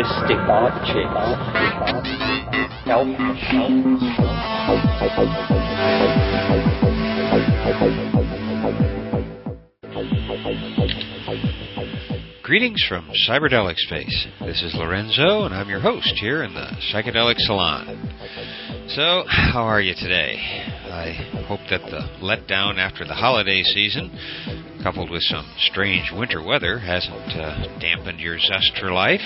domestic objects, help machines. Greetings from Cyberdelic Space. This is Lorenzo, and I'm your host here in the Psychedelic Salon. So, how are you today? I hope that the letdown after the holiday season, coupled with some strange winter weather, hasn't dampened your zest for life.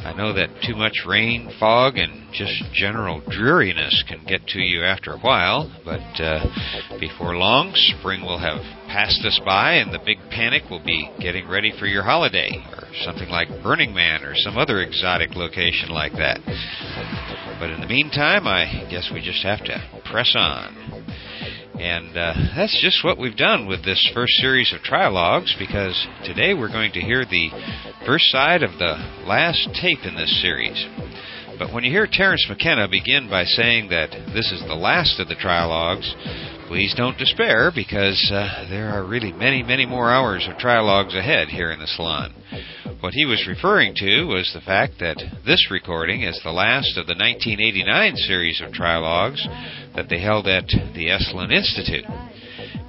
I know that too much rain, fog, and just general dreariness can get to you after a while, but before long, spring will have passed us by, and the big panic will be getting ready for your holiday, or something like Burning Man, or some other exotic location like that. But in the meantime, I guess we just have to press on. And that's just what we've done with this first series of Trialogues, because today we're going to hear the first side of the last tape in this series. But when you hear Terence McKenna begin by saying that this is the last of the Trialogues, please don't despair, because there are really many, many more hours of Trialogues ahead here in the salon. What he was referring to was the fact that this recording is the last of the 1989 series of Trialogues that they held at the Esalen Institute.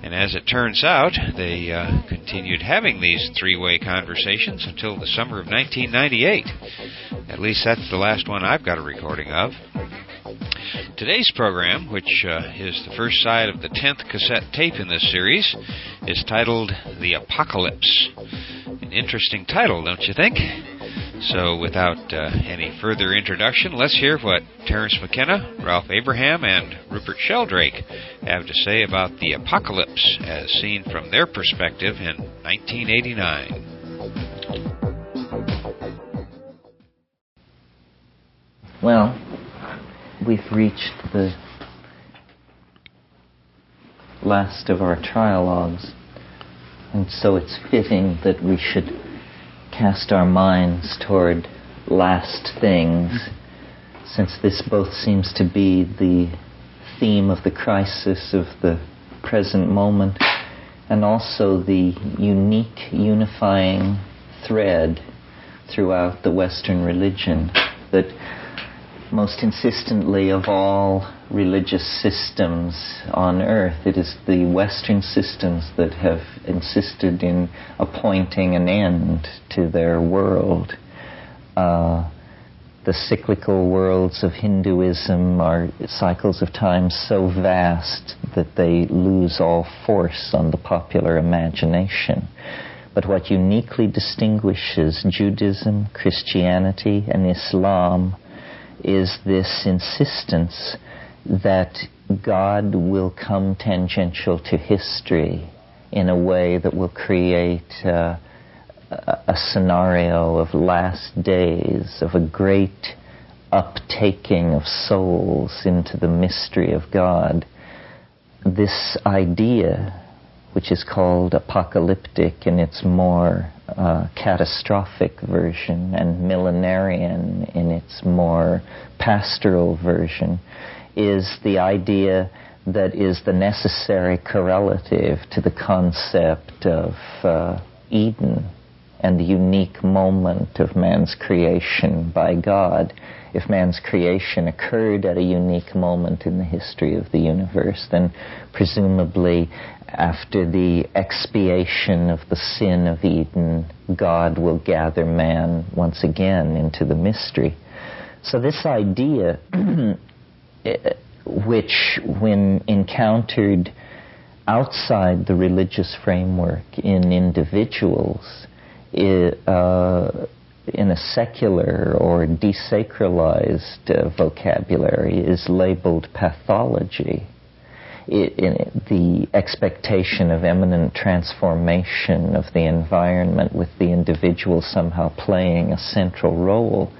And as it turns out, they continued having these three-way conversations until the summer of 1998. At least that's the last one I've got a recording of. Today's program, which is the first side of the 10th cassette tape in this series, is titled The Apocalypse. An interesting title, don't you think? So without any further introduction, let's hear what Terence McKenna, Ralph Abraham, and Rupert Sheldrake have to say about the apocalypse as seen from their perspective in 1989. Well, we've reached the last of our trialogues, and so it's fitting that we should cast our minds toward last things, since this both seems to be the theme of the crisis of the present moment and also the unique unifying thread throughout the Western religion that most insistently of all religious systems on earth, it is the Western systems that have insisted in appointing an end to their world. The cyclical worlds of Hinduism are cycles of time so vast that they lose all force on the popular imagination. But what uniquely distinguishes Judaism, Christianity, and Islam is this insistence that God will come tangential to history in a way that will create a scenario of last days, of a great uptaking of souls into the mystery of God. This idea, which is called apocalyptic in its more catastrophic version, and millenarian in its more pastoral version, is the idea that is the necessary correlative to the concept of Eden and the unique moment of man's creation by God. If man's creation occurred at a unique moment in the history of the universe, then presumably after the expiation of the sin of Eden, God will gather man once again into the mystery. So this idea, which when encountered outside the religious framework in individuals, in a secular or desacralized vocabulary, is labeled pathology. The expectation of imminent transformation of the environment with the individual somehow playing a central role,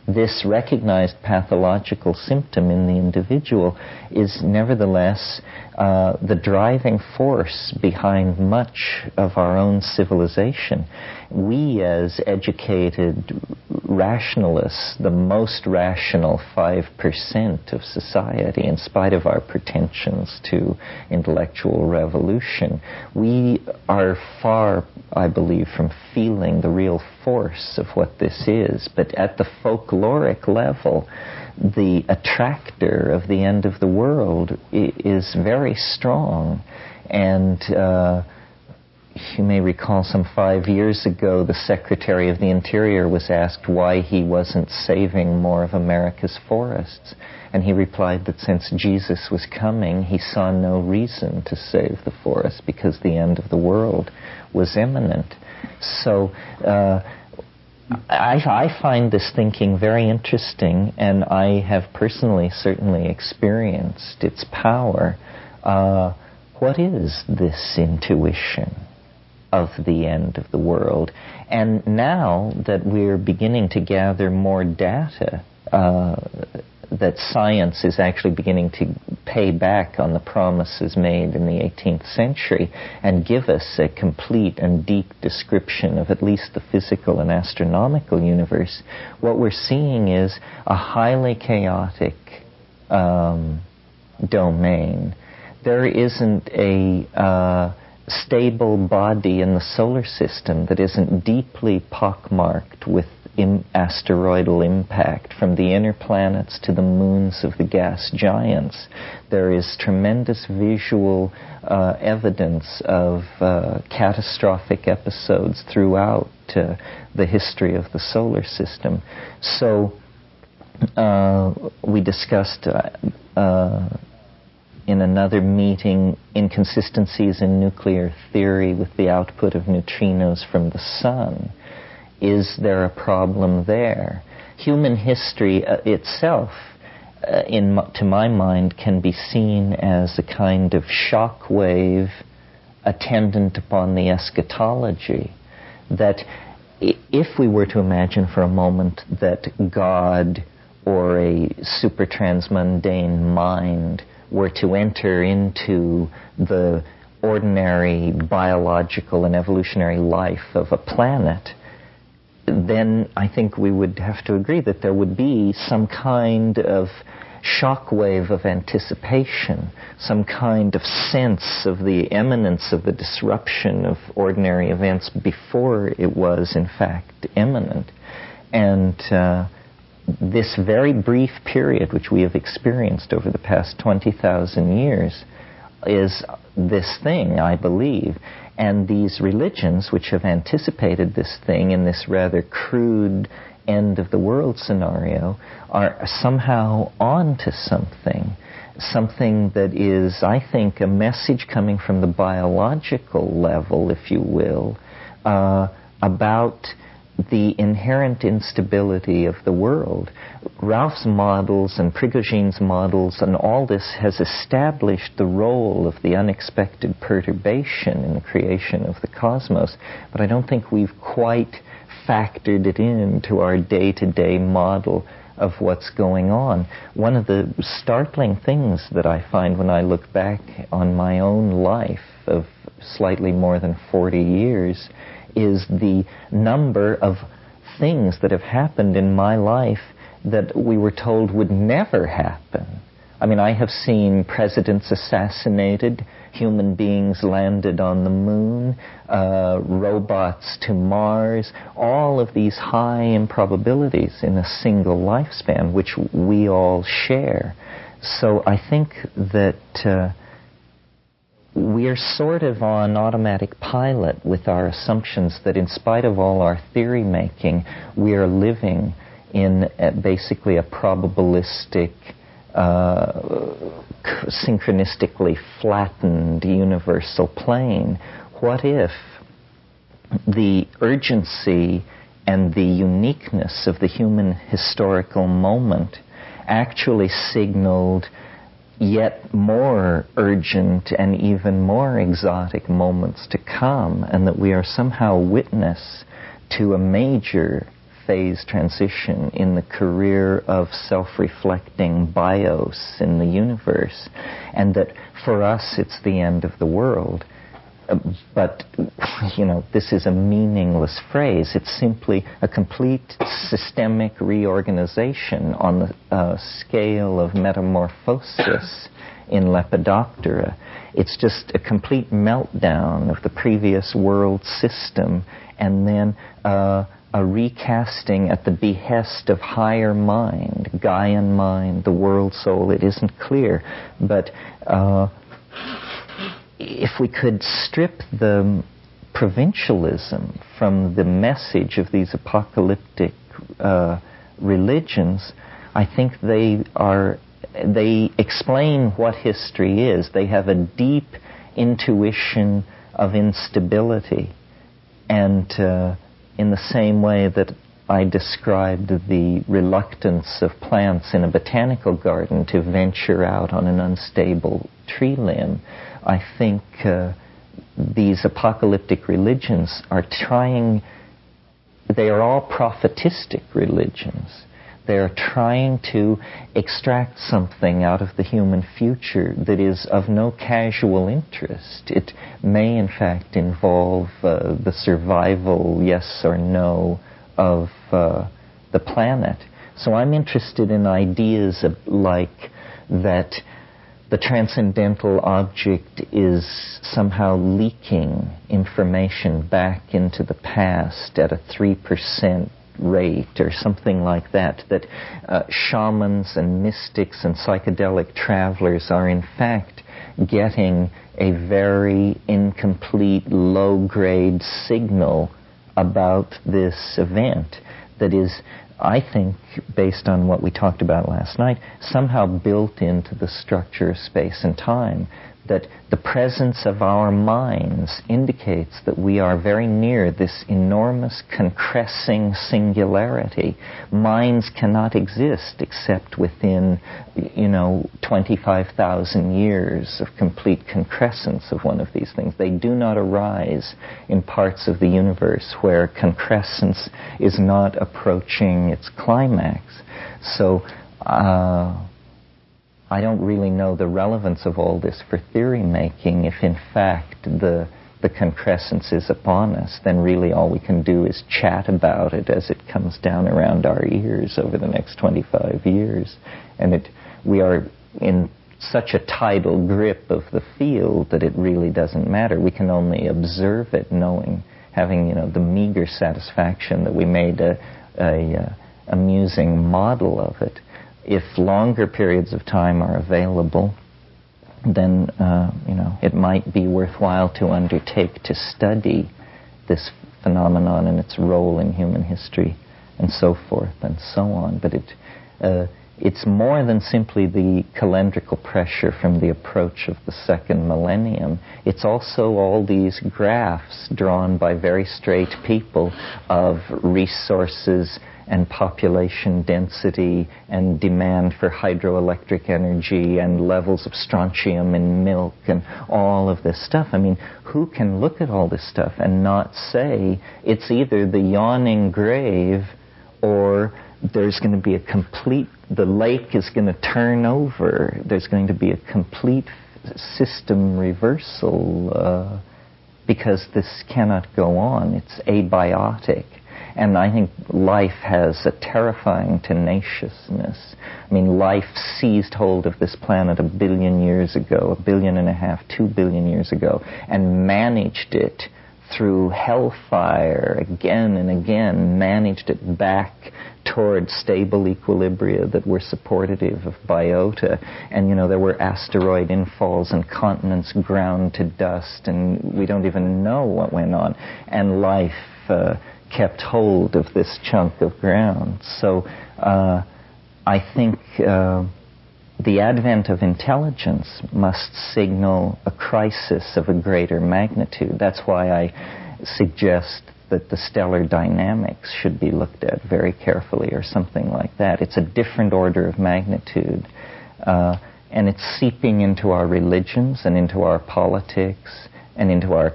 this recognized pathological symptom in the individual is nevertheless the driving force behind much of our own civilization. We, as educated rationalists, the most rational 5% of society, in spite of our pretensions to intellectual revolution, we are far, I believe, from feeling the real force of what this is. But at the folkloric level, the attractor of the end of the world is very strong. And you may recall some 5 years ago, the Secretary of the Interior was asked why he wasn't saving more of America's forests. And he replied that since Jesus was coming, he saw no reason to save the forests because the end of the world was imminent. So I find this thinking very interesting, and I have personally certainly experienced its power. What is this intuition of the end of the world? And now that we're beginning to gather more data, that science is actually beginning to pay back on the promises made in the 18th century and give us a complete and deep description of at least the physical and astronomical universe, what we're seeing is a highly chaotic domain. There isn't a stable body in the solar system that isn't deeply pockmarked with asteroidal impact, from the inner planets to the moons of the gas giants. There is tremendous visual evidence of catastrophic episodes throughout the history of the solar system. So we discussed in another meeting inconsistencies in nuclear theory with the output of neutrinos from the sun. Is there a problem there? Human history itself, to my mind, can be seen as a kind of shock wave attendant upon the eschatology. That if we were to imagine for a moment that God or a super transmundane mind were to enter into the ordinary biological and evolutionary life of a planet, then I think we would have to agree that there would be some kind of shockwave of anticipation, some kind of sense of the imminence of the disruption of ordinary events before it was, in fact, imminent. And this very brief period which we have experienced over the past 20,000 years is this thing, I believe. And these religions, which have anticipated this thing in this rather crude end of the world scenario, are somehow on to something that is, I think, a message coming from the biological level, if you will, about the inherent instability of the world. Ralph's models and Prigoghine's models and all this has established the role of the unexpected perturbation in the creation of the cosmos, but I don't think we've quite factored it into our day-to-day model of what's going on. One of the startling things that I find when I look back on my own life of slightly more than 40 years is the number of things that have happened in my life that we were told would never happen. I mean, I have seen presidents assassinated, human beings landed on the moon, robots to Mars, all of these high improbabilities in a single lifespan, which we all share. So I think that we're sort of on automatic pilot with our assumptions that in spite of all our theory making, we are living in basically a probabilistic, synchronistically flattened universal plane. What if the urgency and the uniqueness of the human historical moment actually signaled yet more urgent and even more exotic moments to come, and that we are somehow witness to a major phase transition in the career of self-reflecting bios in the universe, and that for us it's the end of the world. But, this is a meaningless phrase. It's simply a complete systemic reorganization on the scale of metamorphosis in Lepidoptera. It's just a complete meltdown of the previous world system, and then a recasting at the behest of higher mind, Gaian mind, the world soul. It isn't clear, but if we could strip the provincialism from the message of these apocalyptic religions, I think they explain what history is. They have a deep intuition of instability, and in the same way that I described the reluctance of plants in a botanical garden to venture out on an unstable tree limb, I think these apocalyptic religions are they are all prophetistic religions. They are trying to extract something out of the human future that is of no casual interest. It may, in fact, involve the survival, yes or no, of the planet. So I'm interested in ideas like that the transcendental object is somehow leaking information back into the past at a 3% rate or something like that, that shamans and mystics and psychedelic travelers are in fact getting a very incomplete, low-grade signal about this event that is, I think, based on what we talked about last night, somehow built into the structure of space and time, that the presence of our minds indicates that we are very near this enormous concressing singularity. Minds cannot exist except within, 25,000 years of complete concrescence of one of these things. They do not arise in parts of the universe where concrescence is not approaching its climax. So, I don't really know the relevance of all this for theory making. If in fact the concrescence is upon us, then really all we can do is chat about it as it comes down around our ears over the next 25 years. And we are in such a tidal grip of the field that it really doesn't matter. We can only observe it, having the meager satisfaction that we made a amusing model of it. If longer periods of time are available, then it might be worthwhile to undertake to study this phenomenon and its role in human history, and so forth and so on. But it's more than simply the calendrical pressure from the approach of the second millennium. It's also all these graphs drawn by very straight people of resources and population density and demand for hydroelectric energy and levels of strontium in milk and all of this stuff. I mean, who can look at all this stuff and not say it's either the yawning grave or there's going to be the lake is going to turn over. There's going to be a complete system reversal because this cannot go on. It's abiotic. And I think life has a terrifying tenaciousness. I mean, life seized hold of this planet 1 billion years ago, 1.5 billion, 2 billion years ago, and managed it through hellfire again and again, managed it back toward stable equilibria that were supportive of biota. And, there were asteroid infalls and continents ground to dust, and we don't even know what went on. And life kept hold of this chunk of ground. So I think the advent of intelligence must signal a crisis of a greater magnitude. That's why I suggest that the stellar dynamics should be looked at very carefully or something like that. It's a different order of magnitude. And it's seeping into our religions and into our politics and into our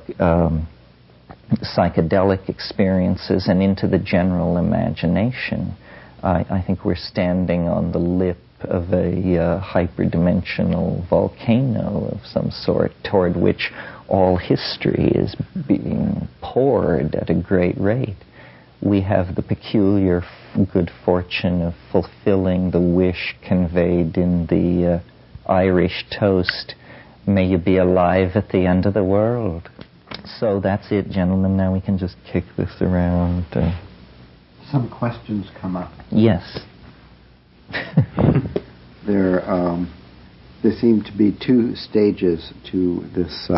psychedelic experiences and into the general imagination. I think we're standing on the lip of a hyperdimensional volcano of some sort toward which all history is being poured at a great rate. We have the peculiar good fortune of fulfilling the wish conveyed in the Irish toast, "May you be alive at the end of the world." So that's it, gentlemen. Now we can just kick this around. Some questions come up. Yes. There seem to be two stages to this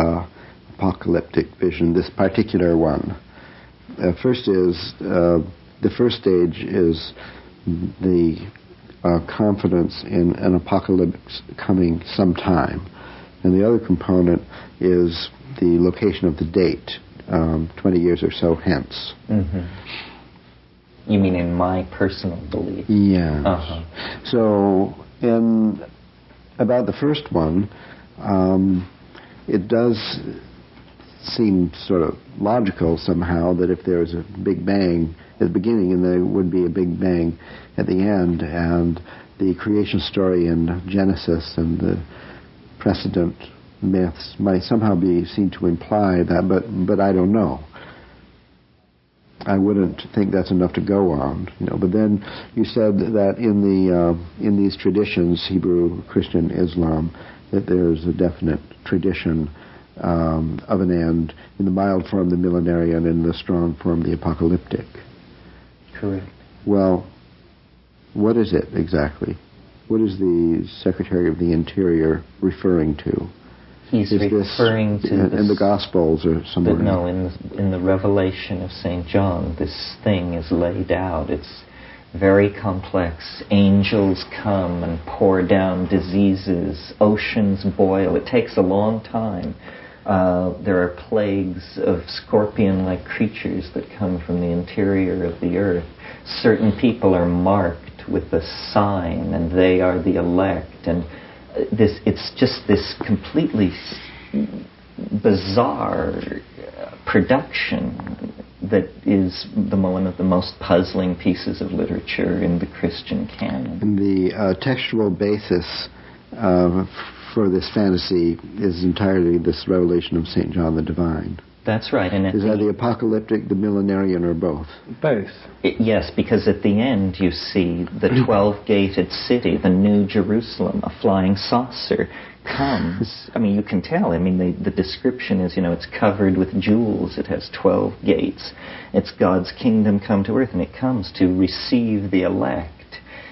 apocalyptic vision, this particular one. The first stage is the confidence in an apocalypse coming sometime. And the other component is the location of the date, 20 years or so hence. Mm-hmm. You mean in my personal belief? Yes. Uh-huh. So, in about the first one, it does seem sort of logical somehow that if there is a Big Bang at the beginning and there would be a Big Bang at the end, and the creation story in Genesis and the precedent myths might somehow be seen to imply that, but I don't know. I wouldn't think that's enough to go on, But then you said that in these traditions, Hebrew, Christian, Islam, that there's a definite tradition of an end, in the mild form the millenarian, in the strong form the apocalyptic. Correct. Well, what is it exactly? What is the Secretary of the Interior referring to? He's referring to in the Gospels or somewhere. No, in the Revelation of St. John, this thing is laid out. It's very complex. Angels come and pour down diseases. Oceans boil. It takes a long time. There are plagues of scorpion-like creatures that come from the interior of the earth. Certain people are marked with a sign, and they are the elect. And it's just this completely bizarre production that is one of the most puzzling pieces of literature in the Christian canon. And the textual basis for this fantasy is entirely this revelation of St. John the Divine. That's right. And is that the apocalyptic, the millenarian, or both? Both. Yes, because at the end you see the 12-gated city, the New Jerusalem, a flying saucer comes. I mean, you can tell. I mean, the description is, it's covered with jewels. It has 12 gates. It's God's kingdom come to earth, and it comes to receive the elect.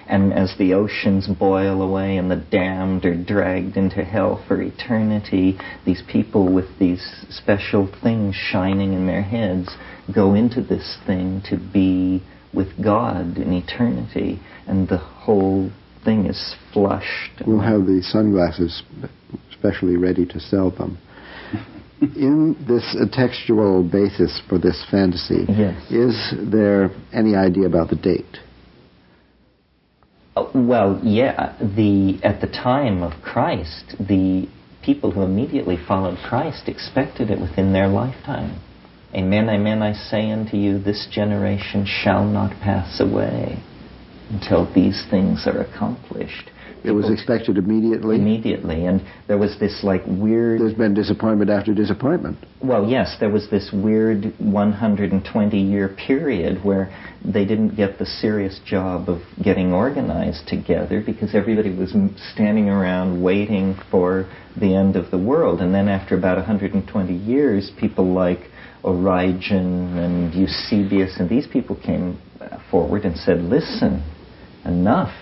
And as the oceans boil away and the damned are dragged into hell for eternity, these people with these special things shining in their heads go into this thing to be with God in eternity. And the whole thing is flushed. We'll have the sunglasses specially ready to sell them. In this textual basis for this fantasy, yes. Is there any idea about the date? Well, yeah. At the time of Christ, the people who immediately followed Christ expected it within their lifetime. Amen, amen, I say unto you, this generation shall not pass away until these things are accomplished. It was expected immediately? Immediately, and there was this weird... There's been disappointment after disappointment. Well, yes, there was this weird 120-year period where they didn't get the serious job of getting organized together because everybody was standing around waiting for the end of the world. And then after about 120 years, people like Origen and Eusebius and these people came forward and said, listen, enough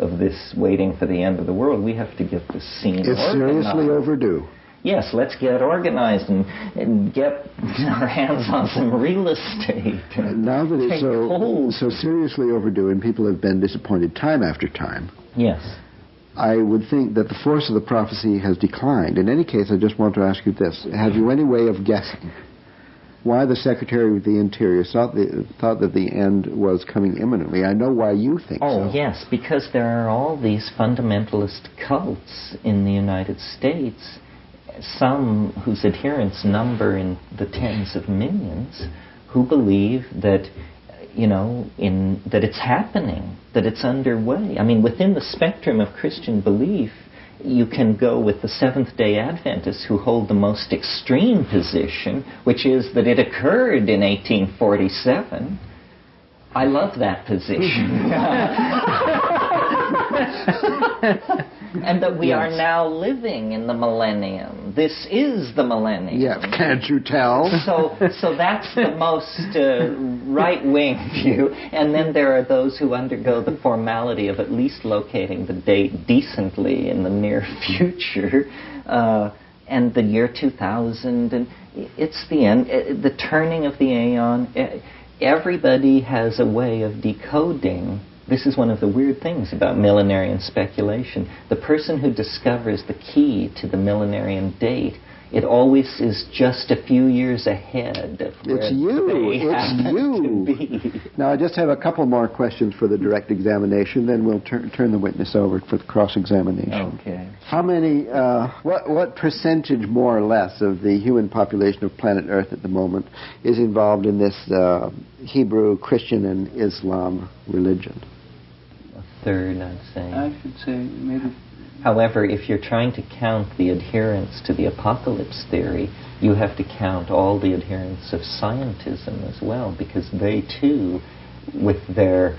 of this waiting for the end of the world. We have to get this scene organized. It's seriously overdue. Yes, let's get organized and get our hands on some real estate. Now that it's so seriously overdue and people have been disappointed time after time, yes, I would think that the force of the prophecy has declined. In any case, I just want to ask you this. Have you any way of guessing why the Secretary of the Interior thought that the end was coming imminently? I know why you think so. Oh, yes, because there are all these fundamentalist cults in the United States, some whose adherents number in the tens of millions who believe that, that it's happening, that it's underway. I mean, within the spectrum of Christian belief, you can go with the Seventh-day Adventists who hold the most extreme position, which is that it occurred in 1847. I love that position. And that we are now living in the millennium. This is the millennium. Yeah, can't you tell? So that's the most right-wing view. And then there are those who undergo the formality of at least locating the date decently in the near future. And the year 2000, and it's the end, the turning of the aeon. Everybody has a way of decoding. This is one of the weird things about millenarian speculation. The person who discovers the key to the millenarian date, it always is just a few years ahead of where It's you. they happen to be. Now, I just have a couple more questions for the direct examination, then we'll turn the witness over for the cross-examination. Okay. How many, what percentage more or less of the human population of planet Earth at the moment is involved in this Hebrew, Christian, and Islam religion? A third, I'd say. I should say maybe. However, if you're trying to count the adherents to the apocalypse theory, you have to count all the adherents of scientism as well, because they too, with their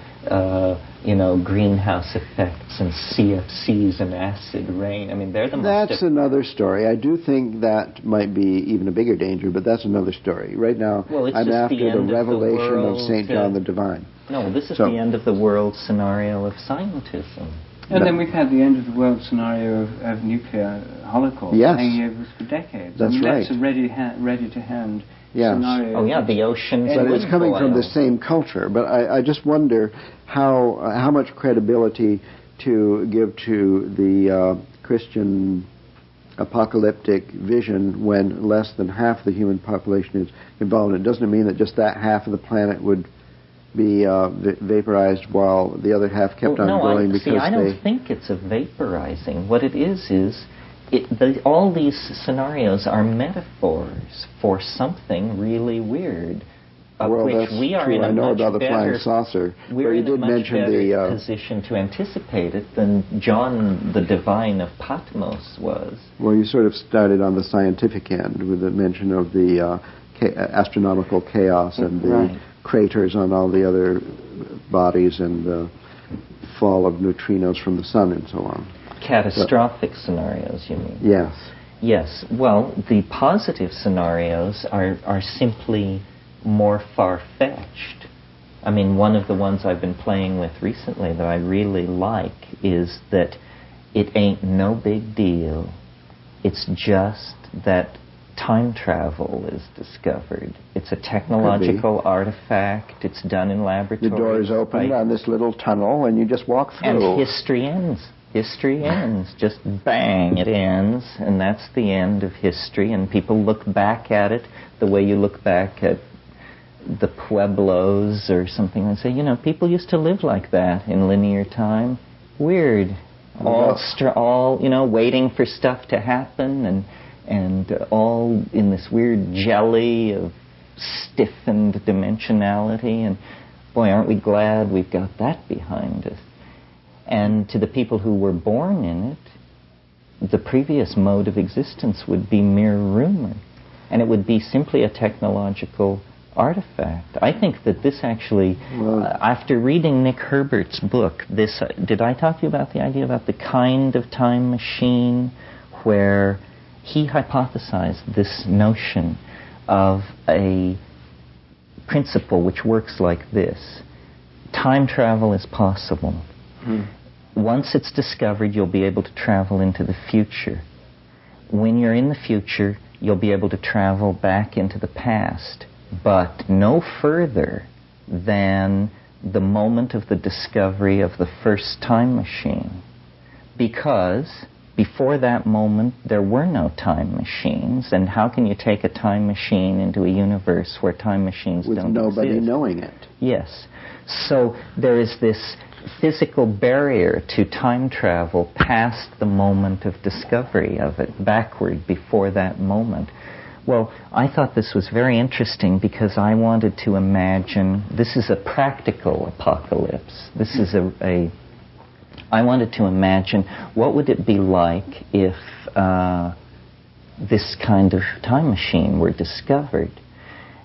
greenhouse effects and CFCs and acid rain, I mean, they're the most... That's another story. I do think that might be even a bigger danger, but that's another story. Right now, I'm after the revelation of St. John the Divine. No, this is the end of the world scenario of scientism. And then we've had the end of the world scenario of nuclear holocaust hanging over us for decades. That's right. That's a ready-to-hand Yes. scenario. Oh yeah, the oceans. But it's coming from the same culture. But I just wonder how much credibility to give to the Christian apocalyptic vision when less than half the human population is involved. It doesn't mean that just that half of the planet would be vaporized while the other half kept on going because I don't think it's a vaporizing. What it is all these scenarios are metaphors for something really weird, of which we are in a much better position to anticipate it than John the Divine of Patmos was. Well, you sort of started on the scientific end with the mention of the astronomical chaos and the craters on all the other bodies and the fall of neutrinos from the sun and so on. Catastrophic scenarios, you mean? Yes. Yes. Well, the positive scenarios are simply more far-fetched. I mean, one of the ones I've been playing with recently that I really like is that it ain't no big deal. It's just that time travel is discovered. It's a technological artifact. It's done in laboratories. The door is opened on this little tunnel and you just walk through. And history ends. History ends. Just bang, it ends. And that's the end of history. And people look back at it the way you look back at the Pueblos or something and say, people used to live like that in linear time. Weird. All waiting for stuff to happen and all in this weird jelly of stiffened dimensionality. And boy, aren't we glad we've got that behind us. And to the people who were born in it, the previous mode of existence would be mere rumor. And it would be simply a technological artifact. I think that this actually, after reading Nick Herbert's book, did I talk to you about the idea about the kind of time machine where he hypothesized this notion of a principle which works like this. Time travel is possible. Once it's discovered, you'll be able to travel into the future. When you're in the future, you'll be able to travel back into the past, but no further than the moment of the discovery of the first time machine. Because before that moment, there were no time machines, and how can you take a time machine into a universe where time machines don't exist? With nobody knowing it. Yes. So there is this physical barrier to time travel past the moment of discovery of it, backward before that moment. Well, I thought this was very interesting because I wanted to imagine, this is a practical apocalypse. This is I wanted to imagine what would it be like if this kind of time machine were discovered.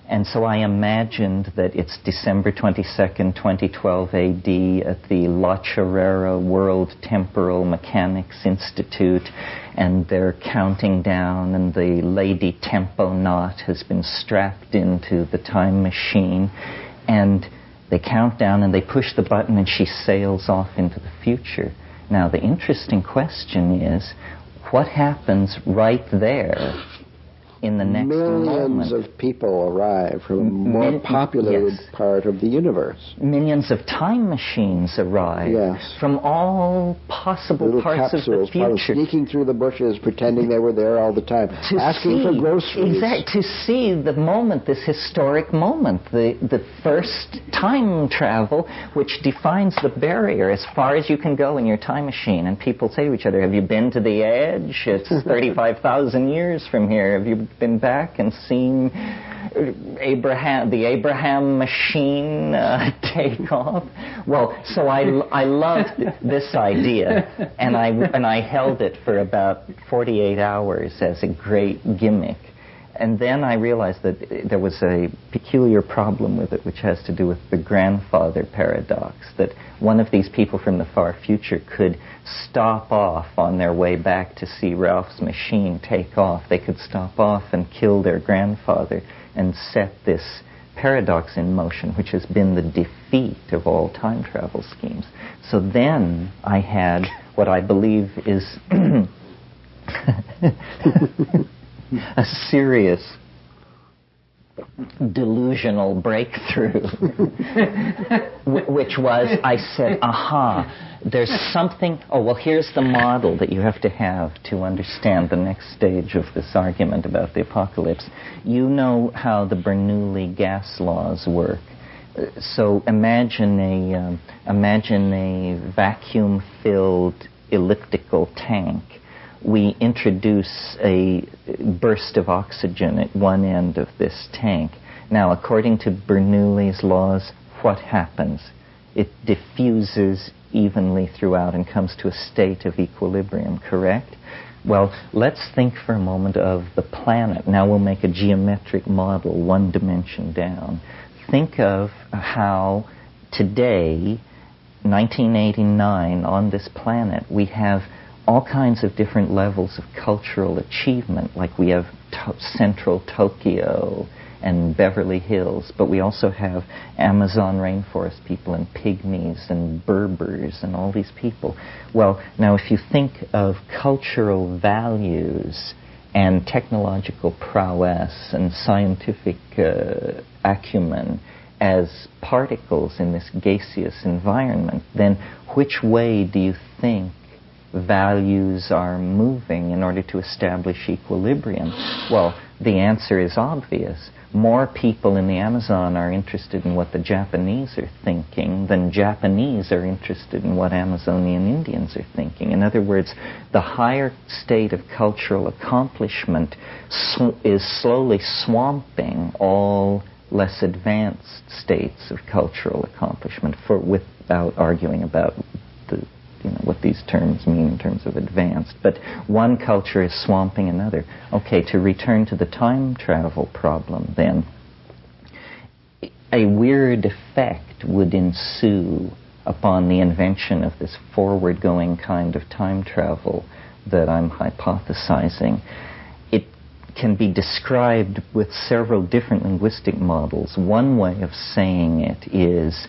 And so I imagined that it's December 22nd, 2012 AD at the La Chorrera World Temporal Mechanics Institute, and they're counting down, and the Lady Temponaut has been strapped into the time machine, and they count down and they push the button and she sails off into the future. Now the interesting question is, what happens right there in the next moment? Millions of people arrive from a more populated part of the universe. Millions of time machines arrive from all possible little parts capsules, of the future. Sneaking through the bushes, pretending they were there all the time, asking for groceries. Exactly, to see the moment, this historic moment, the first time travel, which defines the barrier as far as you can go in your time machine. And people say to each other, have you been to the edge? It's 35,000 years from here. Have you been back and seen the Abraham machine take off? Well, so I loved this idea, and I held it for about 48 hours as a great gimmick. And then I realized that there was a peculiar problem with it, which has to do with the grandfather paradox, that one of these people from the far future could stop off on their way back to see Ralph's machine take off. They could stop off and kill their grandfather and set this paradox in motion, which has been the defeat of all time travel schemes. So then I had what I believe is a serious delusional breakthrough, which was, I said, aha, there's something, here's the model that you have to understand the next stage of this argument about the apocalypse. You know how the Bernoulli gas laws work. So imagine a vacuum-filled elliptical tank. We introduce a burst of oxygen at one end of this tank. Now, according to Bernoulli's laws, what happens? It diffuses evenly throughout and comes to a state of equilibrium, correct? Well, let's think for a moment of the planet. Now we'll make a geometric model, one dimension down. Think of how today, 1989, on this planet, we have all kinds of different levels of cultural achievement, like we have central Tokyo and Beverly Hills, but we also have Amazon rainforest people and pygmies and Berbers and all these people. Well, now if you think of cultural values and technological prowess and scientific acumen as particles in this gaseous environment, then which way do you think values are moving in order to establish equilibrium? Well, the answer is obvious. More people in the Amazon are interested in what the Japanese are thinking than Japanese are interested in what Amazonian Indians are thinking. In other words, the higher state of cultural accomplishment is slowly swamping all less advanced states of cultural accomplishment, without arguing about what these terms mean in terms of advanced. But one culture is swamping another. Okay, to return to the time travel problem then, a weird effect would ensue upon the invention of this forward-going kind of time travel that I'm hypothesizing. It can be described with several different linguistic models. One way of saying it is,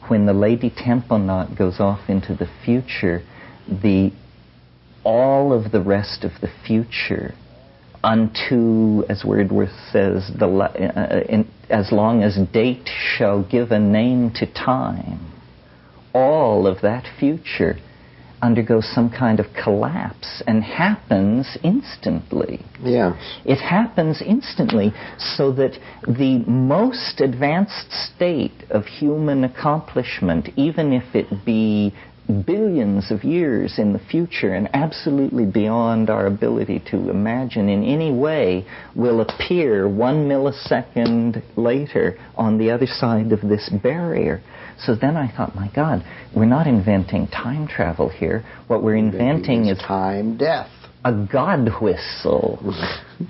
when the Lady Temponaut goes off into the future, all of the rest of the future, unto, as Wordsworth says, as long as date shall give a name to time, all of that future undergoes some kind of collapse and happens instantly. Yes. It happens instantly, so that the most advanced state of human accomplishment, even if it be billions of years in the future and absolutely beyond our ability to imagine in any way, will appear 1 millisecond later on the other side of this barrier. So then I thought, my God, we're not inventing time travel here. What we're inventing is time death. A God whistle.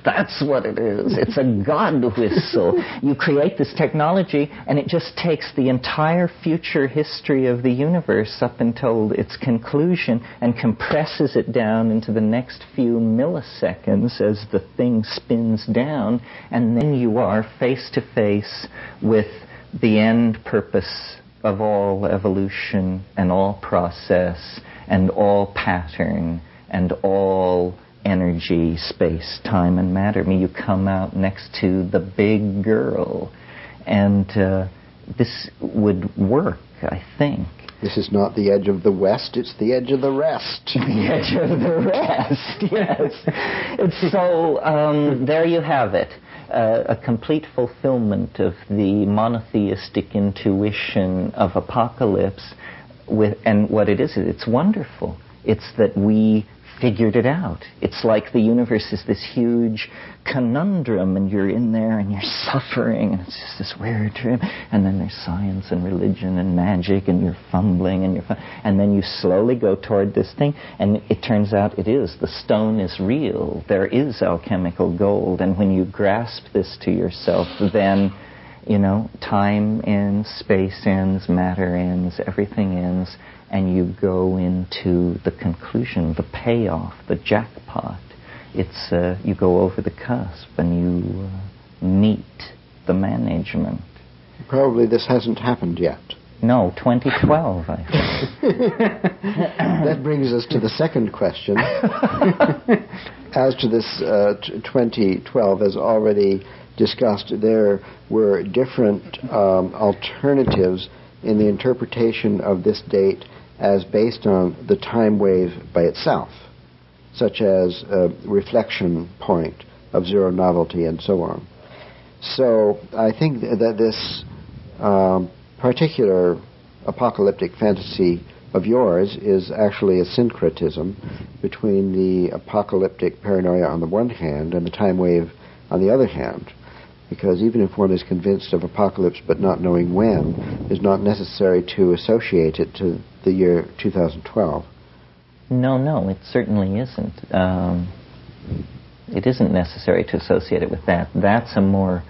That's what it is. It's a God whistle. You create this technology, and it just takes the entire future history of the universe up until its conclusion and compresses it down into the next few milliseconds as the thing spins down, and then you are face to face with the end purpose of all evolution and all process and all pattern and all energy, space, time, and matter. I mean, you come out next to the big girl, and this would work, I think. This is not the edge of the West, it's the edge of the rest. The edge of the rest, yes. It's so, there you have it. A complete fulfillment of the monotheistic intuition of apocalypse. And what it is, it's wonderful. It's that we figured it out. It's like the universe is this huge conundrum, and you're in there and you're suffering, and it's just this weird trip. And then there's science and religion and magic, and you're fumbling, and then you slowly go toward this thing, and it turns out it is. The stone is real. There is alchemical gold, and when you grasp this to yourself, then, you know, time ends, space ends, matter ends, everything ends, and you go into the conclusion, the payoff, the jackpot. It's you go over the cusp and you meet the management. Probably this hasn't happened yet. No, 2012, I think. That brings us to the second question. As to this 2012, as already discussed, there were different alternatives in the interpretation of this date as based on the time wave by itself, such as a reflection point of zero novelty and so on. So I think that this particular apocalyptic fantasy of yours is actually a syncretism between the apocalyptic paranoia on the one hand and the time wave on the other hand. Because even if one is convinced of apocalypse but not knowing when, it's not necessary to associate it to the year 2012. No, it certainly isn't. It isn't necessary to associate it with that. That's a more,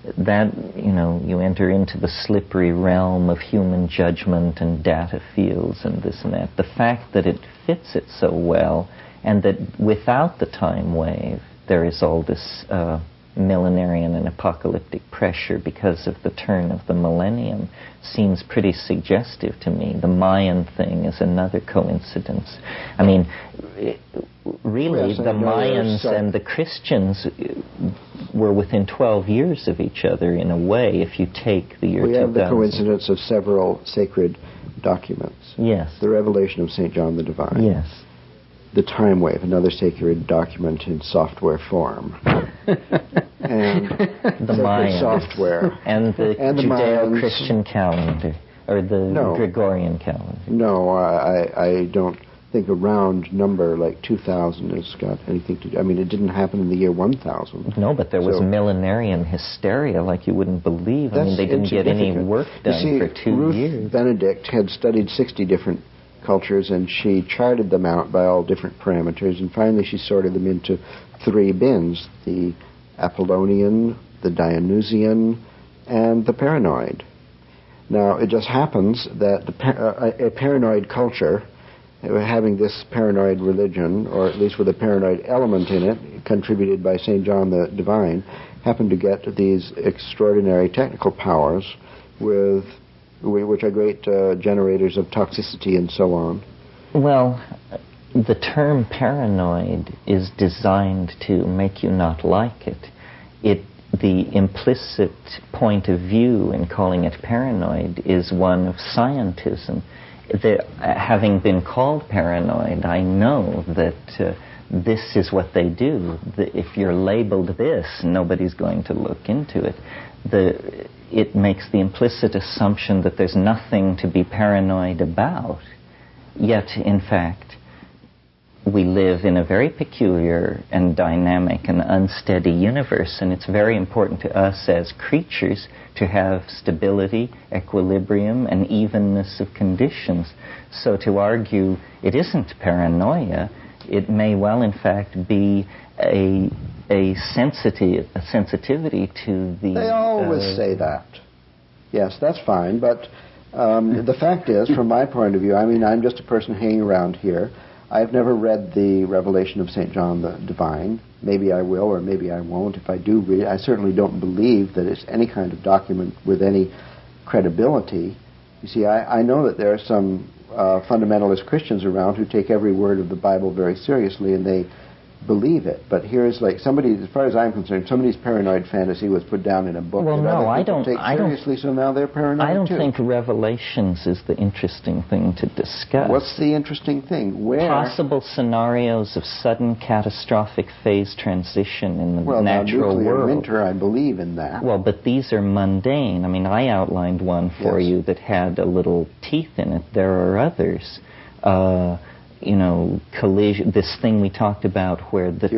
you enter into the slippery realm of human judgment and data fields and this and that. The fact that it fits it so well, and that without the time wave, there is all this millenarian and apocalyptic pressure because of the turn of the millennium, seems pretty suggestive to me. The Mayan thing is another coincidence. I mean, really, the Mayans and the Christians were within 12 years of each other in a way, if you take the year 2000. We have the coincidence of several sacred documents. Yes. The revelation of St. John the Divine. Yes. The time wave, another sacred document in software form. And the Mayan software. And the Judeo-Christian calendar, or the Gregorian calendar. No, I don't think a round number like 2000 has got anything to do. I mean, it didn't happen in the year 1000. No, but there was millenarian hysteria like you wouldn't believe. I mean, they didn't get any work done for 2 years. Ruth Benedict had studied 60 different cultures, and she charted them out by all different parameters, and finally she sorted them into 3 bins: the Apollonian, the Dionysian, and the paranoid. Now, it just happens that a paranoid culture, having this paranoid religion, or at least with a paranoid element in it, contributed by St. John the Divine, happened to get these extraordinary technical powers which are great generators of toxicity and so on. Well, the term paranoid is designed to make you not like it. The implicit point of view in calling it paranoid is one of scientism. having been called paranoid, I know that this is what they do. If you're labeled this, nobody's going to look into it. It makes the implicit assumption that there's nothing to be paranoid about. Yet, in fact, we live in a very peculiar and dynamic and unsteady universe, and it's very important to us as creatures to have stability, equilibrium, and evenness of conditions. So to argue it isn't paranoia, it may well, in fact, be a sensitivity to the... They always say that. Yes, that's fine, but the fact is, from my point of view, I mean, I'm just a person hanging around here. I've never read the Revelation of St. John the Divine. Maybe I will, or maybe I won't. If I do read it, I certainly don't believe that it's any kind of document with any credibility. You see, I know that there are some fundamentalist Christians around who take every word of the Bible very seriously, and they believe it. But here's like somebody, as far as I'm concerned, somebody's paranoid fantasy was put down in a book well, that no, other people take seriously, so now they're paranoid I don't too. think Revelations is the interesting thing to discuss. What's the interesting thing? Where? Possible scenarios of sudden catastrophic phase transition in the natural now, nuclear world. winter, I believe in that. Well, but these are mundane. I mean, I outlined one for you that had a little teeth in it. There are others. Collision, this thing we talked about where the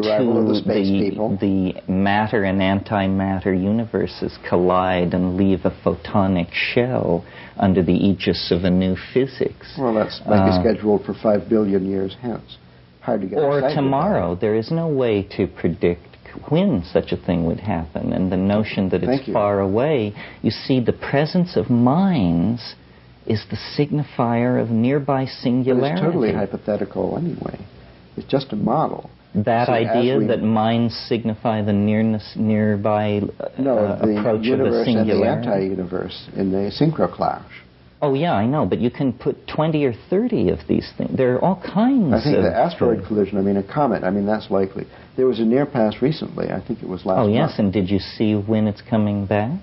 matter and antimatter universes collide and leave a photonic shell under the aegis of a new physics. Well, that's like scheduled for 5 billion years hence. Hard to get or excited tomorrow. about. There is no way to predict when such a thing would happen, and the notion that it's far away. You see, the presence of minds is the signifier of nearby singularity. But it's totally hypothetical anyway. It's just a model. That idea that minds signify the nearby approach of a singularity? No, the universe and the anti-universe in the synchroclash. Oh, yeah, I know, but you can put 20 or 30 of these things. There are all kinds of... I think the asteroid collision, a comet, that's likely. There was a near pass recently. I think it was last month. Oh, yes, and did you see when it's coming back?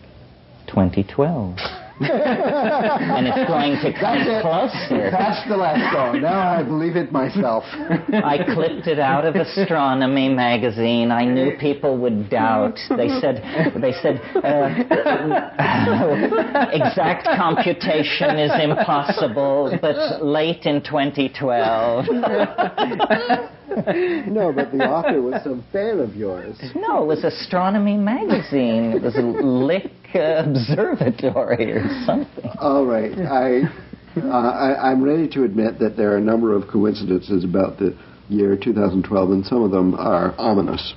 2012. And it's going to come closer. That's the last song. Now I believe it myself. I clipped it out of Astronomy magazine. I knew people would doubt. They said, exact computation is impossible, but late in 2012. No, but the author was some fan of yours. No, it was Astronomy magazine. It was a Lick Observatory or something. All right. I'm ready to admit that there are a number of coincidences about the year 2012, and some of them are ominous.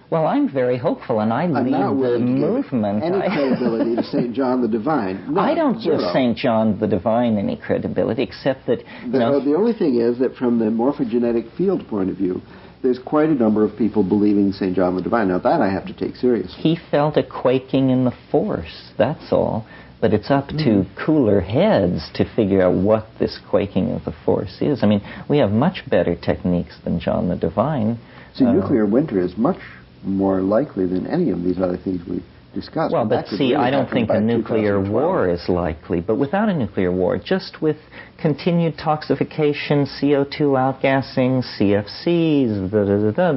Well, I'm very hopeful, and I lead the movement. Any credibility to St. John the Divine? No, I don't give zero. St. John the Divine any credibility, except that... The only thing is that from the morphogenetic field point of view, there's quite a number of people believing St. John the Divine. Now, that I have to take seriously. He felt a quaking in the force, that's all. But it's up to cooler heads to figure out what this quaking of the force is. We have much better techniques than John the Divine. See, nuclear winter is much more likely than any of these other things we discussed. Well, but see, I don't think a nuclear war is likely. But without a nuclear war, just with continued toxification, CO2 outgassing, CFCs,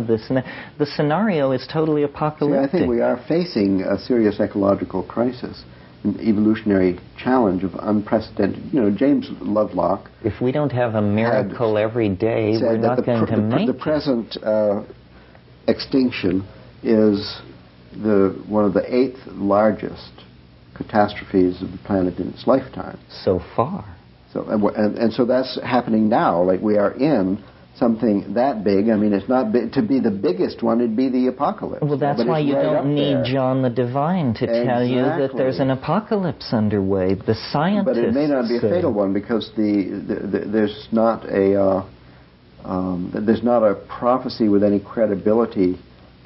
this and that, the scenario is totally apocalyptic. See, I think we are facing a serious ecological crisis, an evolutionary challenge of unprecedented. James Lovelock. If we don't have a miracle every day, we're not going to make the present extinction is one of the 8th largest catastrophes of the planet in its lifetime. So far. So and so that's happening now. Like we are in something that big. It's not big. To be the biggest one, it'd be the apocalypse. Well, that's why you don't need John the Divine to tell you that there's an apocalypse underway. The scientists... But it may not be a fatal one because there's not a prophecy with any credibility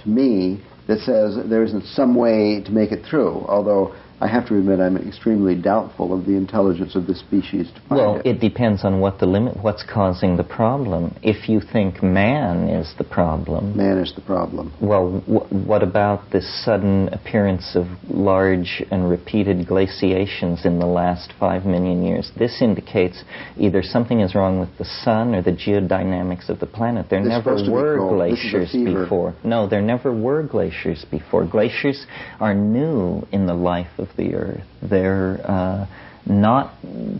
to me that says there isn't some way to make it through. Although I have to admit I'm extremely doubtful of the intelligence of the species to find Well, it depends on what's causing the problem. If you think man is the problem... Man is the problem. Well, what about this sudden appearance of large and repeated glaciations in the last 5 million years? This indicates either something is wrong with the sun or the geodynamics of the planet. There never were glaciers before. No, there never were glaciers before. Glaciers are new in the life of the Earth. They're not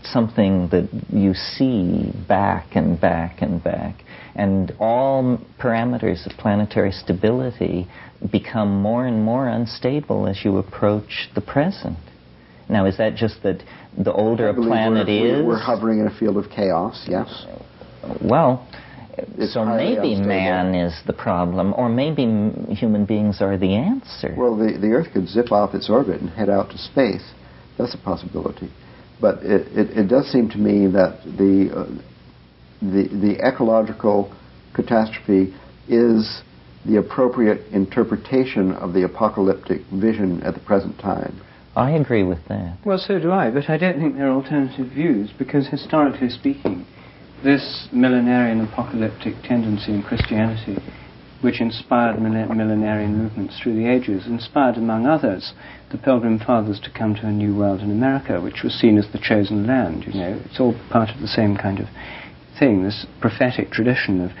something that you see back and back and back. And all parameters of planetary stability become more and more unstable as you approach the present. Now, is that just that the older a planet is... We're hovering in a field of chaos, yes. Well... So maybe man is the problem, or maybe human beings are the answer. Well, the Earth could zip off its orbit and head out to space. That's a possibility. But it does seem to me that the ecological catastrophe is the appropriate interpretation of the apocalyptic vision at the present time. I agree with that. Well, so do I, but I don't think there are alternative views, because historically speaking, this millenarian apocalyptic tendency in Christianity, which inspired millenarian movements through the ages, inspired, among others, the Pilgrim Fathers to come to a new world in America, which was seen as the chosen land. You know, it's all part of the same kind of thing, this prophetic tradition of...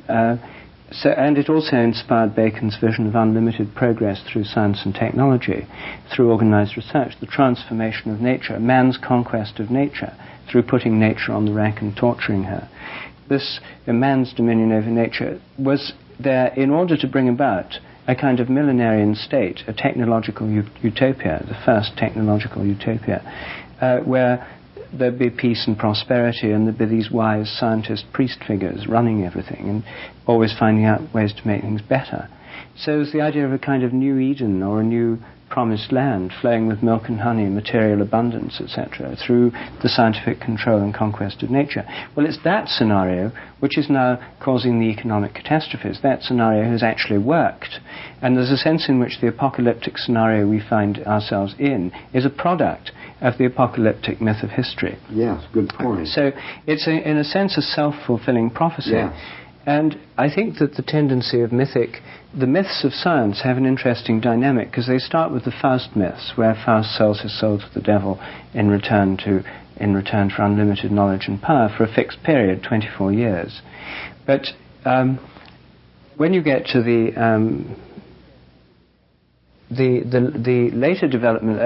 and it also inspired Bacon's vision of unlimited progress through science and technology, through organized research, the transformation of nature, man's conquest of nature, through putting nature on the rack and torturing her. This man's dominion over nature was there in order to bring about a kind of millenarian state, a technological utopia, the first technological utopia, where there'd be peace and prosperity, and there'd be these wise scientist priest figures running everything and always finding out ways to make things better. So it was the idea of a kind of new Eden, or a new promised land flowing with milk and honey, material abundance, etc., through the scientific control and conquest of nature. Well, it's that scenario which is now causing the economic catastrophes. That scenario has actually worked. And there's a sense in which the apocalyptic scenario we find ourselves in is a product of the apocalyptic myth of history. Yes, good point. So it's, in a sense, a self-fulfilling prophecy. Yes. And I think that the tendency of the myths of science have an interesting dynamic, because they start with the Faust myths, where Faust sells his soul to the devil in return for unlimited knowledge and power for a fixed period, 24 years. But when you get to the later development,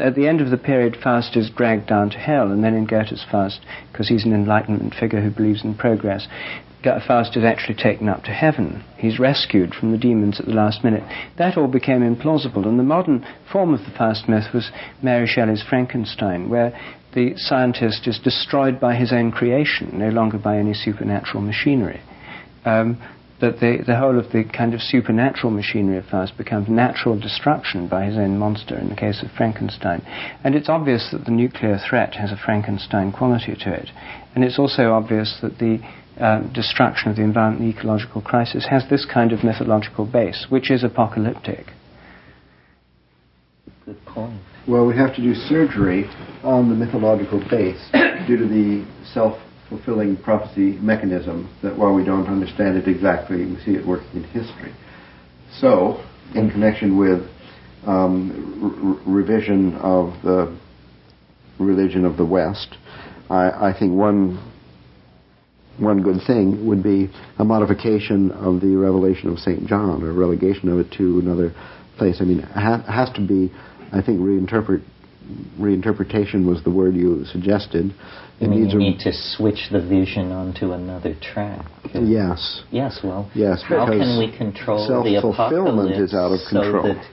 at the end of the period, Faust is dragged down to hell, and then in Goethe's Faust, because he's an Enlightenment figure who believes in progress, Faust is actually taken up to heaven. He's rescued from the demons at the last minute. That all became implausible, and the modern form of the Faust myth was Mary Shelley's Frankenstein, where the scientist is destroyed by his own creation, no longer by any supernatural machinery. That the whole of the kind of supernatural machinery of Faust becomes natural destruction by his own monster in the case of Frankenstein. And it's obvious that the nuclear threat has a Frankenstein quality to it. And it's also obvious that the destruction of the environment, the ecological crisis, has this kind of mythological base, which is apocalyptic. Good point. Well, we have to do surgery on the mythological base due to the self-fulfilling prophecy mechanism that, while we don't understand it exactly, we see it working in history. So, in connection with revision of the religion of the West, I think one good thing would be a modification of the revelation of St. John, or relegation of it to another place. I mean, it has to be, I think, reinterpretation was the word you suggested. You mean you need to switch the vision onto anher track? Yes. Yes, well, yes, how can we control the self-fulfillment is out of control. So that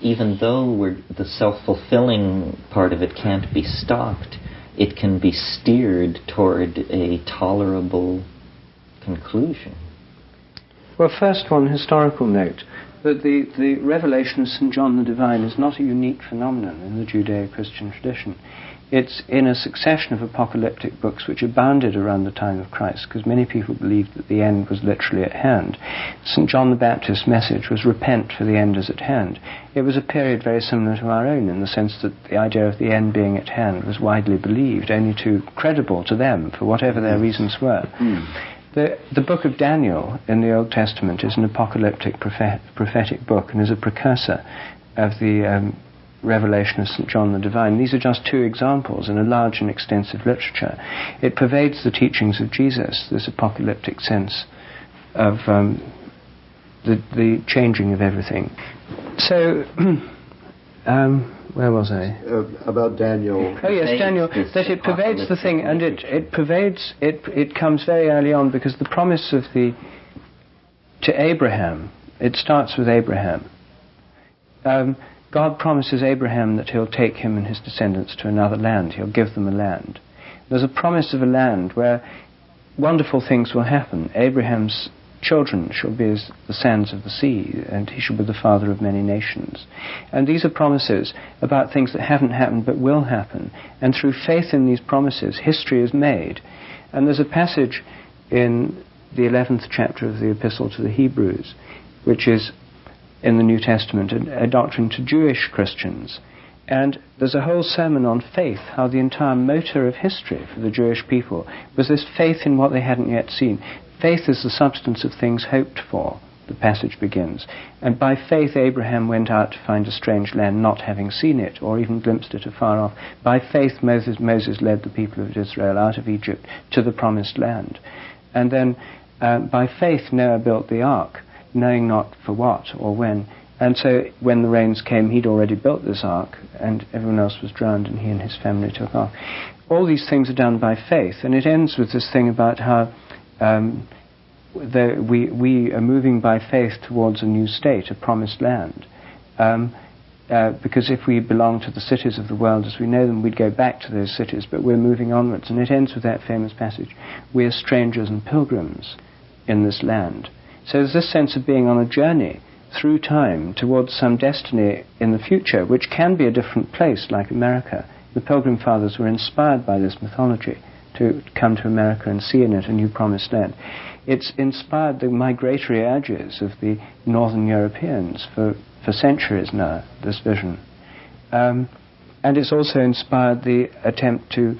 even though the self-fulfilling part of it can't be stopped, it can be steered toward a tolerable conclusion? Well, first, one historical note, that the revelation of St. John the Divine is not a unique phenomenon in the Judeo-Christian tradition. it's in a succession of apocalyptic books which abounded around the time of Christ, because many people believed that the end was literally at hand. St. John the Baptist's message was, repent, for the end is at hand. It was a period very similar to our own, in the sense that the idea of the end being at hand was widely believed, only too credible to them, for whatever their reasons were. The book of Daniel in the Old Testament is an apocalyptic prophetic book, and is a precursor of the revelation of St. John the Divine. These are just two examples in a large and extensive literature. It pervades the teachings of Jesus, this apocalyptic sense of the changing of everything. So, where was I? About Daniel. Oh yes, Daniel. That it pervades the thing, and it comes very early on, because the promise of to Abraham, it starts with Abraham. God promises Abraham that he'll take him and his descendants to another land. He'll give them a land. There's a promise of a land where wonderful things will happen. Abraham's children shall be as the sands of the sea, and he shall be the father of many nations. And these are promises about things that haven't happened but will happen. And through faith in these promises, history is made. And there's a passage in the 11th chapter of the Epistle to the Hebrews, which is in the New Testament, a doctrine to Jewish Christians. And there's a whole sermon on faith, how the entire motor of history for the Jewish people was this faith in what they hadn't yet seen. Faith is the substance of things hoped for, the passage begins. And by faith Abraham went out to find a strange land, not having seen it, or even glimpsed it afar off. By faith Moses led the people of Israel out of Egypt to the promised land. And then by faith Noah built the ark, knowing not for what or when. And so when the rains came, he'd already built this ark, and everyone else was drowned, and he and his family took off. All these things are done by faith, and it ends with this thing about how we are moving by faith towards a new state, a promised land. Because if we belong to the cities of the world as we know them, we'd go back to those cities, but we're moving onwards. And it ends with that famous passage, we are strangers and pilgrims in this land. So there's this sense of being on a journey through time towards some destiny in the future, which can be a different place, like America. The Pilgrim Fathers were inspired by this mythology to come to America and see in it a new promised land. It's inspired the migratory urges of the Northern Europeans for centuries now, this vision. And it's also inspired the attempt to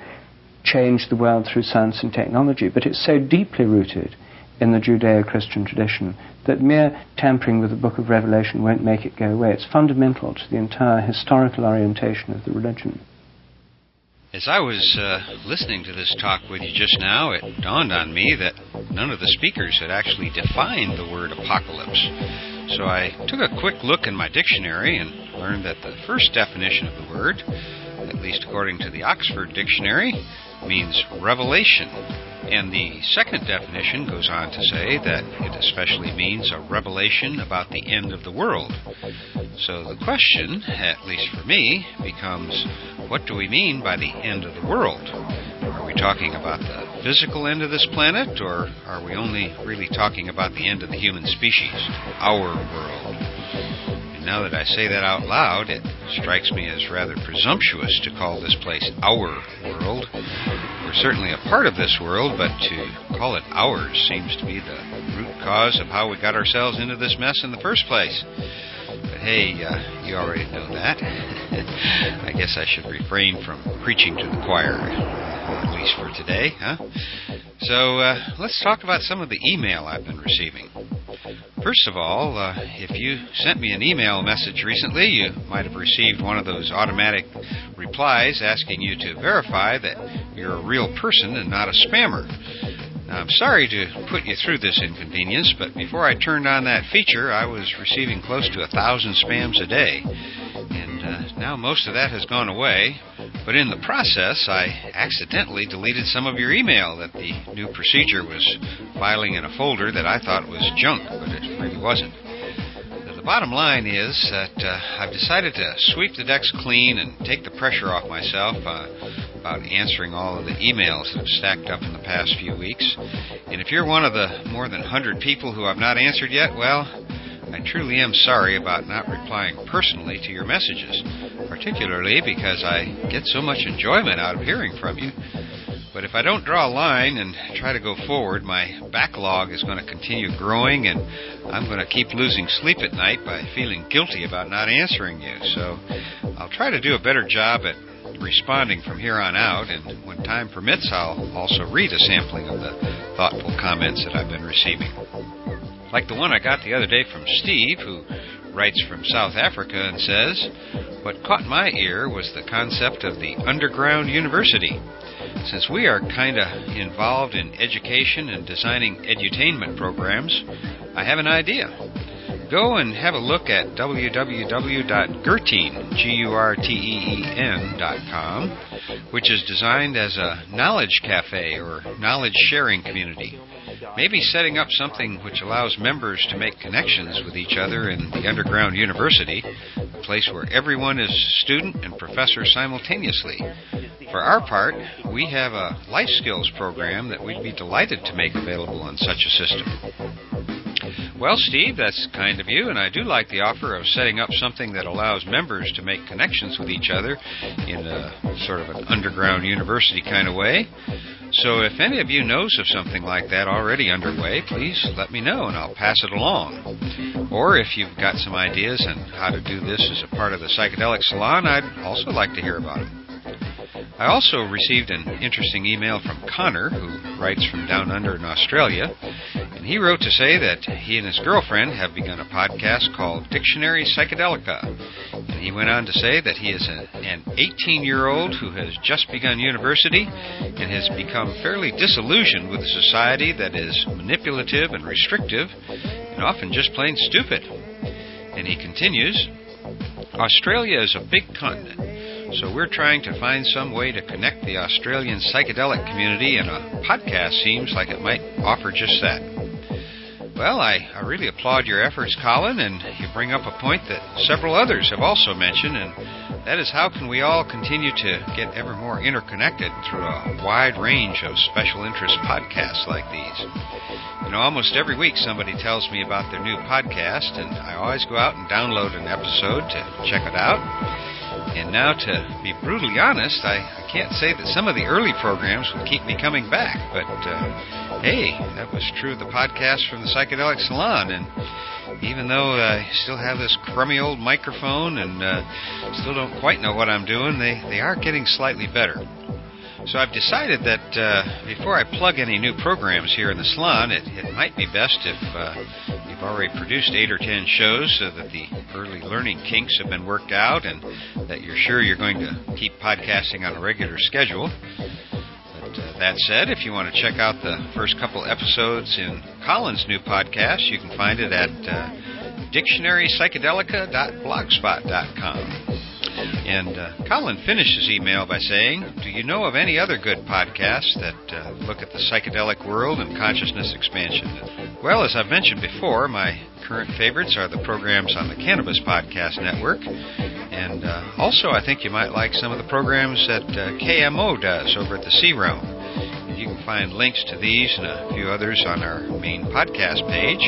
change the world through science and technology, but it's so deeply rooted in the Judeo-Christian tradition that mere tampering with the book of Revelation won't make it go away. It's fundamental to the entire historical orientation of the religion. As I was listening to this talk with you just now, it dawned on me that none of the speakers had actually defined the word apocalypse. So I took a quick look in my dictionary and learned that the first definition of the word, at least according to the Oxford Dictionary, means revelation. And the second definition goes on to say that it especially means a revelation about the end of the world. So the question, at least for me, becomes, what do we mean by the end of the world? Are we talking about the physical end of this planet, or are we only really talking about the end of the human species, our world? And now that I say that out loud, it strikes me as rather presumptuous to call this place our world. We're certainly a part of this world, but to call it ours seems to be the root cause of how we got ourselves into this mess in the first place. But hey, you already know that. I guess I should refrain from preaching to the choir, at least for today, huh? So let's talk about some of the email I've been receiving. First of all, if you sent me an email message recently, you might have received one of those automatic replies asking you to verify that you're a real person and not a spammer. Now, I'm sorry to put you through this inconvenience, but before I turned on that feature, I was receiving close to 1,000 spams a day. And now most of that has gone away. But in the process, I accidentally deleted some of your email that the new procedure was filing in a folder that I thought was junk, but it really wasn't. The bottom line is that I've decided to sweep the decks clean and take the pressure off myself about answering all of the emails that have stacked up in the past few weeks. And if you're one of the more than 100 people who I've not answered yet, well, I truly am sorry about not replying personally to your messages, particularly because I get so much enjoyment out of hearing from you. But if I don't draw a line and try to go forward, my backlog is going to continue growing, and I'm going to keep losing sleep at night by feeling guilty about not answering you. So I'll try to do a better job at responding from here on out, and when time permits, I'll also read a sampling of the thoughtful comments that I've been receiving. Like the one I got the other day from Steve, who writes from South Africa and says, "What caught my ear was the concept of the underground university. Since we are kind of involved in education and designing edutainment programs, I have an idea. Go and have a look at www.gurteen.com, which is designed as a knowledge cafe or knowledge sharing community. Maybe setting up something which allows members to make connections with each other in the underground university, a place where everyone is student and professor simultaneously. For our part, we have a life skills program that we'd be delighted to make available on such a system." Well, Steve, that's kind of you, and I do like the offer of setting up something that allows members to make connections with each other in a sort of an underground university kind of way. So if any of you knows of something like that already underway, please let me know and I'll pass it along. Or if you've got some ideas on how to do this as a part of the Psychedelic Salon, I'd also like to hear about it. I also received an interesting email from Connor, who writes from down under in Australia, and he wrote to say that he and his girlfriend have begun a podcast called Dictionary Psychedelica. And he went on to say that he is an 18-year-old who has just begun university and has become fairly disillusioned with a society that is manipulative and restrictive and often just plain stupid. And he continues, "Australia is a big continent. So we're trying to find some way to connect the Australian psychedelic community, and a podcast seems like it might offer just that." Well, I really applaud your efforts, Colin, and you bring up a point that several others have also mentioned, and that is how can we all continue to get ever more interconnected through a wide range of special interest podcasts like these. You know, almost every week somebody tells me about their new podcast, and I always go out and download an episode to check it out. And now, to be brutally honest, I can't say that some of the early programs would keep me coming back, but hey, that was true of the podcast from the Psychedelic Salon, and even though I still have this crummy old microphone and still don't quite know what I'm doing, they are getting slightly better. So I've decided that before I plug any new programs here in the salon, it might be best if you've already produced 8 or 10 shows so that the early learning kinks have been worked out and that you're sure you're going to keep podcasting on a regular schedule. But that said, if you want to check out the first couple episodes in Colin's new podcast, you can find it at dictionarypsychedelica.blogspot.com. And Colin finished his email by saying, "Do you know of any other good podcasts that look at the psychedelic world and consciousness expansion?" Well, as I've mentioned before, my current favorites are the programs on the Cannabis Podcast Network. And also, I think you might like some of the programs that KMO does over at the Sea Realm. And you can find links to these and a few others on our main podcast page,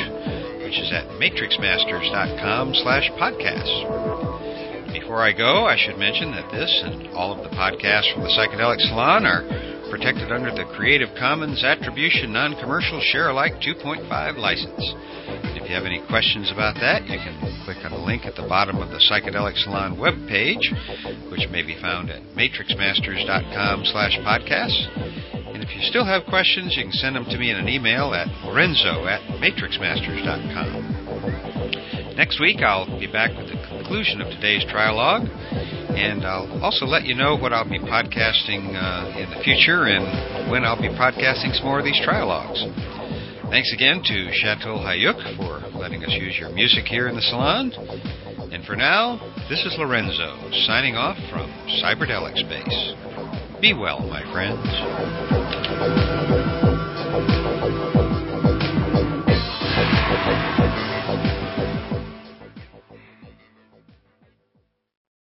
which is at matrixmasters.com/podcasts. Before I go, I should mention that this and all of the podcasts from the Psychedelic Salon are protected under the Creative Commons Attribution Non-Commercial Share-alike 2.5 license. And if you have any questions about that, you can click on the link at the bottom of the Psychedelic Salon webpage, which may be found at matrixmasters.com/podcasts. And if you still have questions, you can send them to me in an email at lorenzo@matrixmasters.com. Next week, I'll be back with the conclusion of today's Trialogue, and I'll also let you know what I'll be podcasting in the future and when I'll be podcasting some more of these Trialogues. Thanks again to Chateau Hayuk for letting us use your music here in the salon. And for now, this is Lorenzo, signing off from Cyberdelic Space. Be well, my friends.